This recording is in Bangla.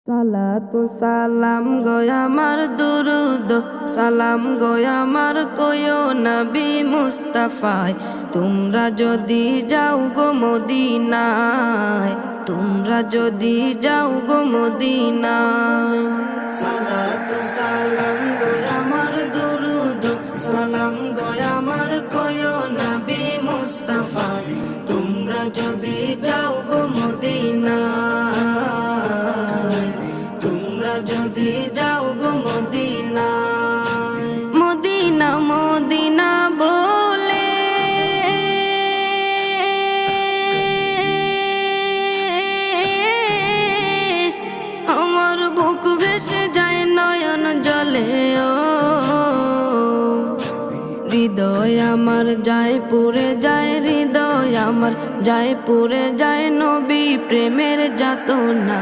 সালাতু সালাম গো আমার দুরুদ সালাম গো আমার কয়ো নবী মুস্তাফায়। তোমরা যদি যাও গো মদিনায়, তোমরা যদি যাও গো মদিনায়। সালাতু সালাম গো আমার দুরুদ সালাম গো আমার কয়ো নবী মুস্তাফায়। তোমরা যদি যাও গো মদিনায়, তোমরা যদি যাও গো মদিনায়। মদিনা মদিনা বলে আমার বুক ভেসে যায় নয়ন জলে। ও হৃদয় আমার যায় পুরে যায়, হৃদয় আমার যায় পুরে যায় নবী প্রেমের যাতনা।